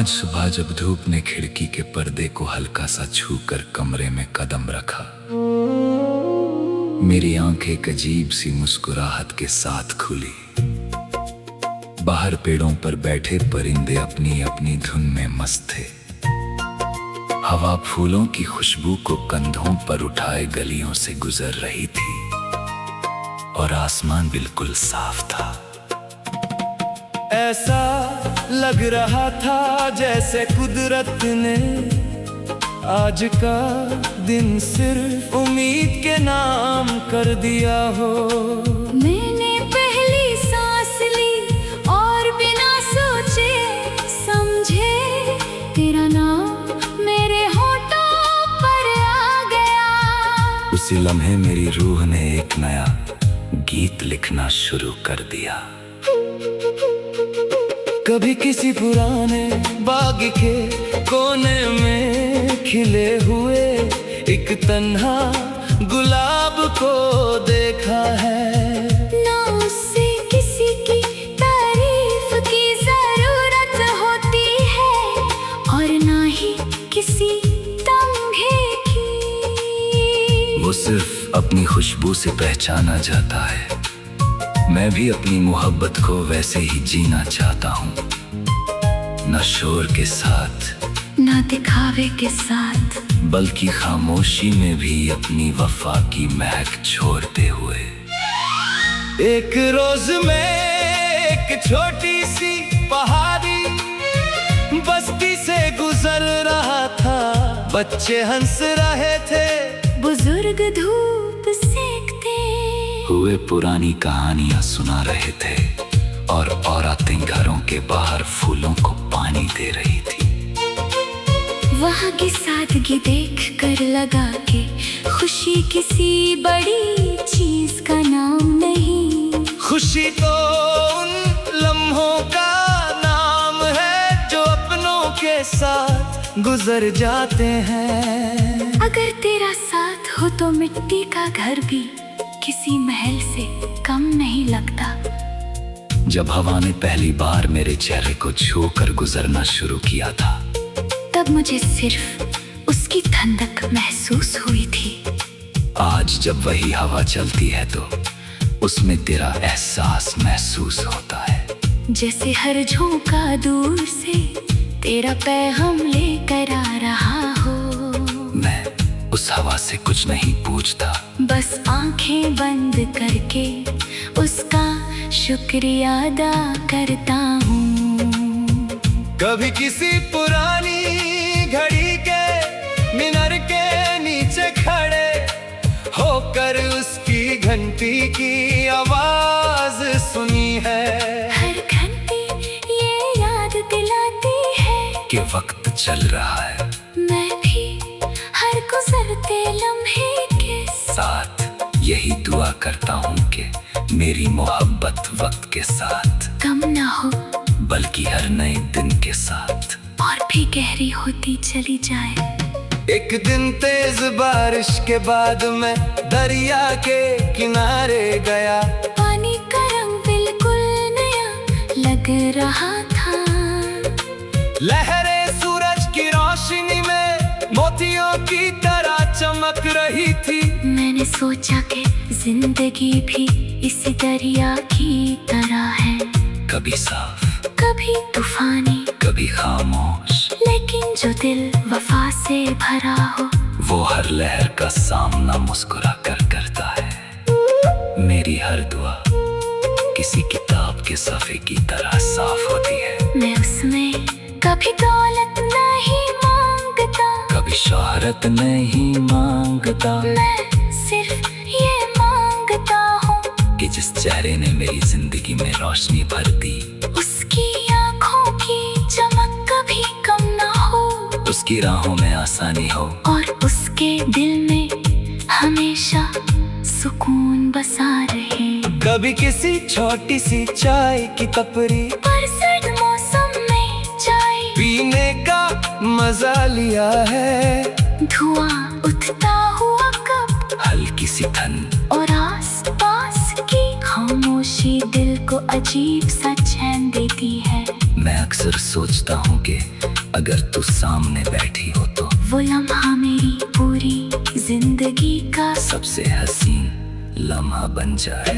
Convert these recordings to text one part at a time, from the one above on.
आज सुबह जब धूप ने खिड़की के पर्दे को हल्का सा छूकर कमरे में कदम रखा, मेरी आंखें एक अजीब सी मुस्कुराहट के साथ खुली। बाहर पेड़ों पर बैठे परिंदे अपनी अपनी धुन में मस्त थे। हवा फूलों की खुशबू को कंधों पर उठाए गलियों से गुजर रही थी और आसमान बिल्कुल साफ था। ऐसा लग रहा था जैसे कुदरत ने आज का दिन सिर्फ उम्मीद के नाम कर दिया हो। मैंने पहली सांस ली और बिना सोचे समझे तेरा नाम मेरे होठों पर आ गया। उसी लम्हे मेरी रूह ने एक नया गीत लिखना शुरू कर दिया। कभी किसी पुराने बाग के कोने में खिले हुए एक तन्हा गुलाब को देखा है। ना उससे किसी की तारीफ की जरूरत होती है और ना ही किसी तमगे की। वो सिर्फ अपनी खुशबू से पहचाना जाता है। मैं भी अपनी मोहब्बत को वैसे ही जीना चाहता हूँ, न शोर के साथ ना दिखावे के साथ, बल्कि खामोशी में भी अपनी वफा की महक छोड़ते हुए। एक रोज मैं एक छोटी सी पहाड़ी बस्ती से गुजर रहा था। बच्चे हंस रहे थे, बुजुर्ग धूप सेकते हुए पुरानी कहानियां सुना रहे थे और औरतें घरों के बाहर फूलों को पानी दे रही थी। वहाँ की सादगी देख कर लगा कि खुशी किसी बड़ी चीज का नाम नहीं। खुशी तो उन लम्हों का नाम है जो अपनों के साथ गुजर जाते हैं। अगर तेरा साथ हो तो मिट्टी का घर भी किसी महल से कम नहीं लगता। जब हवा ने पहली बार मेरे चेहरे को छूकर गुजरना शुरू किया था, तब मुझे सिर्फ उसकी ठंडक महसूस हुई थी। आज जब वही हवा चलती है तो उसमें तेरा एहसास महसूस होता है। जैसे हर झोंका दूर से तेरा पैगाम लेकर आ रहा हो। मैं उस हवा से कुछ नहीं पूछता, बस आंखें बंद करके उसका शुक्रिया अदा करता हूँ। कभी किसी पुरानी घड़ी के मीनार के नीचे खड़े होकर उसकी घंटी की आवाज सुनी है। हर घंटी ये याद दिलाती है कि वक्त चल रहा है मैं भी हर गुजरते लम्हे के साथ। यही दुआ करता हूँ कि मेरी मोहब्बत वक्त के साथ कम ना हो, बल्कि हर नए दिन के साथ और भी गहरी होती चली जाए। एक दिन तेज बारिश के बाद मैं दरिया के किनारे गया। पानी का रंग बिल्कुल नया लग रहा था। लहरें सूरज की रोशनी में मोतियों की तरह चमक रही थी। मैंने सोचा कि जिंदगी भी इसी दरिया की तरह है, कभी साफ कभी तूफानी कभी खामोश, लेकिन जो दिल वफा से भरा हो वो हर लहर का सामना मुस्कुरा कर करता है। मेरी हर दुआ किसी किताब के सफ़े की तरह साफ होती है। मैं उसमें कभी दौलत नहीं मांगता, कभी शोहरत नहीं मांगता, मैं सिर्फ ये मांगता हूँ कि जिस चेहरे ने मेरी जिंदगी में रोशनी भर दी, उसकी आँखों की चमक कभी कम ना हो, उसकी राहों में आसानी हो और उसके दिल में हमेशा सुकून बसा रहे। कभी किसी छोटी सी चाय की टपरी पर सर्द मौसम में चाय पीने का मजा लिया है। धुआं उठता हुआ कप हल्की सी ठंड और आस-पास की खामोशी दिल को अजीब सा चैन देती है। मैं अक्सर सोचता हूँ कि अगर तू सामने बैठी हो तो वो लम्हा मेरी पूरी जिंदगी का सबसे हसीन लम्हा बन जाए।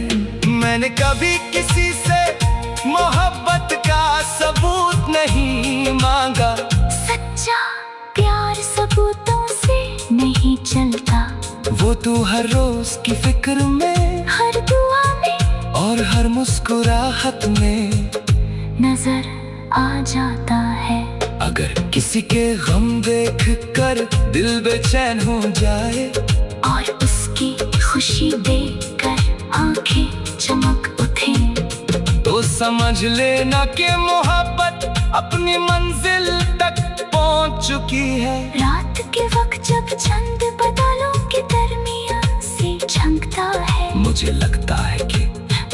मैंने कभी किसी से मोहब्बत का सबूत नहीं मांगा, सच्चा प्यार सबूतों से नहीं चलता। वो तू हर रोज की फिक्र में, हर दुआ में और हर मुस्कुराहट में नजर आ जाता है। अगर किसी के गम देख कर दिल बेचैन हो जाए, और उसकी खुशी देखकर आंखें चमक उठे, तो समझ लेना कि मोहब्बत अपनी मंजिल तक पहुंच चुकी है। रात के वक्त जब चंद बादलों के दरमियान से झंकता है, मुझे लगता है कि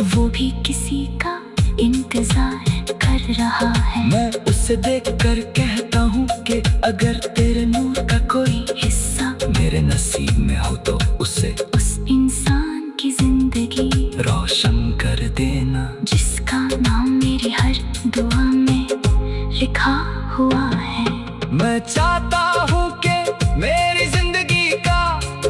वो भी किसी का इंतजार कर रहा है। मैं उसे देख कर कहता हूँ कि अगर तेरे नूर का कोई हिस्सा मेरे नसीब में हो तो उसे उस इंसान की जिंदगी रोशन कर देना, जिसका नाम मेरी हर दुआ में लिखा हुआ है। मैं चाहता हूँ कि मेरी जिंदगी का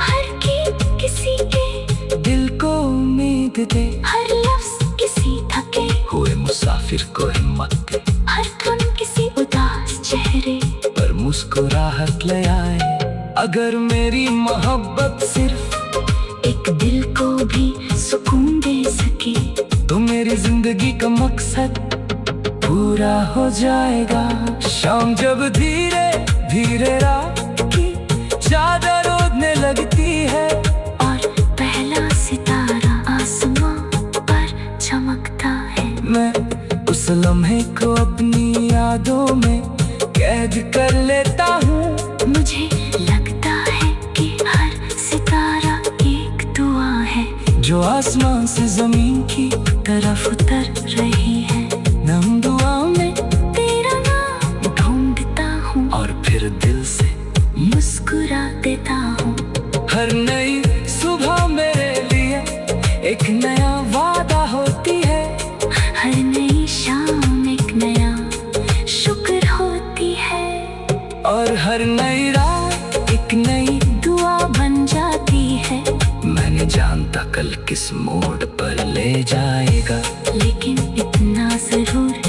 हर गीत किसी के दिल को उम्मीद दे, हर लफ्ज किसी थके हुए मुसाफिर को हिम्मत दे, हर धुन किसी उदास चेहरे पर मुस्कुराहट ले आए। अगर मेरी मोहब्बत सिर्फ एक दिल को भी सुकून दे सके, तो मेरी जिंदगी का मकसद पूरा हो जाएगा। शाम जब धीरे धीरे रात की चादर ओढ़ने लगती है, और पहला सितारा आसमां पर चमकता है, मैं उस लम्हे को अपनी यादों में कैद कर लेता हूँ। मुझे लगता है कि हर सितारा एक दुआ है, जो आसमान से जमीन की तरफ उतर रही है। नम दुआ में तेरा नाम ढूंढता हूँ, और फिर दिल से मुस्कुरा देता हूँ। हर नई सुबह मेरे लिए एक नया वादा होती है, हर नई शाम एक नया शुक्र होती है, और हर नई रात एक नई दुआ बन जाती है। मैं नहीं जानता कल किस मोड़ पर ले जाएगा, लेकिन इतना जरूर